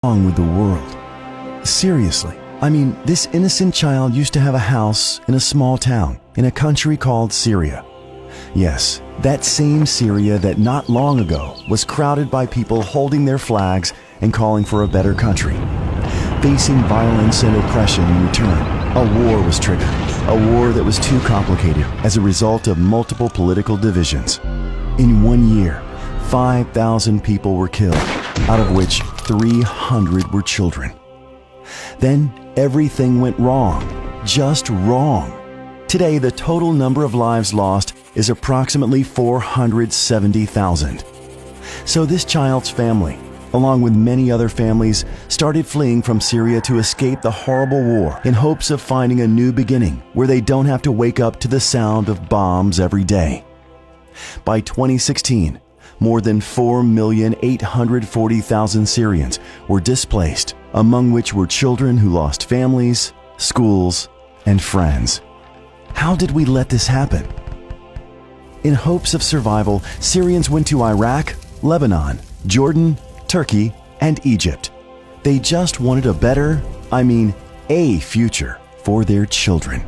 wrong with the world? Seriously, I mean, this innocent child used to have a house in a small town in a country called Syria. Yes, that same Syria that not long ago was crowded by people holding their flags and calling for a better country. Facing violence and oppression in return, a war was triggered, a war that was too complicated as a result of multiple political divisions. In 1 year, 5,000 people were killed, out of which 300 were children. Then everything went wrong, just wrong. Today, the total number of lives lost is approximately 470,000. So this child's family, along with many other families, started fleeing from Syria to escape the horrible war in hopes of finding a new beginning where they don't have to wake up to the sound of bombs every day. By 2016, more than 4,840,000 Syrians were displaced, among which were children who lost families, schools, and friends. How did we let this happen? In hopes of survival, Syrians went to Iraq, Lebanon, Jordan, Turkey, and Egypt. They just wanted a better, a future for their children.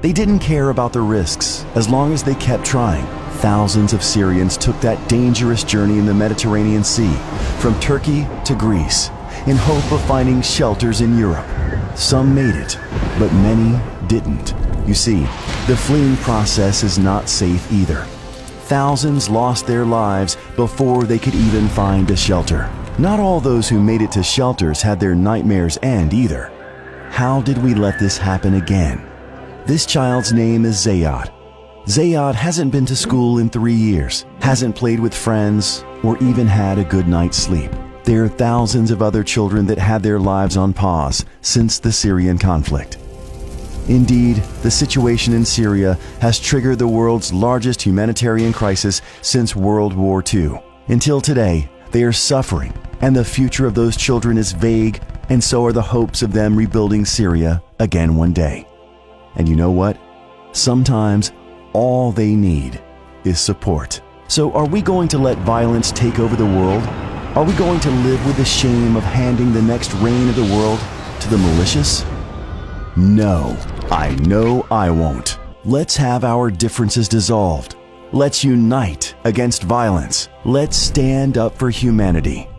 They didn't care about the risks as long as they kept trying. Thousands of Syrians took that dangerous journey in the Mediterranean Sea, from Turkey to Greece, in hope of finding shelters in Europe. Some made it, but many didn't. You see, the fleeing process is not safe either. Thousands lost their lives before they could even find a shelter. Not all those who made it to shelters had their nightmares end either. How did we let this happen again? This child's name is Zayad. Zayad hasn't been to school in 3 years, hasn't played with friends, or even had a good night's sleep. There are thousands of other children that had their lives on pause since the Syrian conflict. Indeed, the situation in Syria has triggered the world's largest humanitarian crisis since World War II. Until today, they are suffering, and the future of those children is vague, and so are the hopes of them rebuilding Syria again one day. And you know what? Sometimes all they need is support. So are we going to let violence take over the world? Are we going to live with the shame of handing the next reign of the world to the malicious? No, I know I won't. Let's have our differences dissolved. Let's unite against violence. Let's stand up for humanity.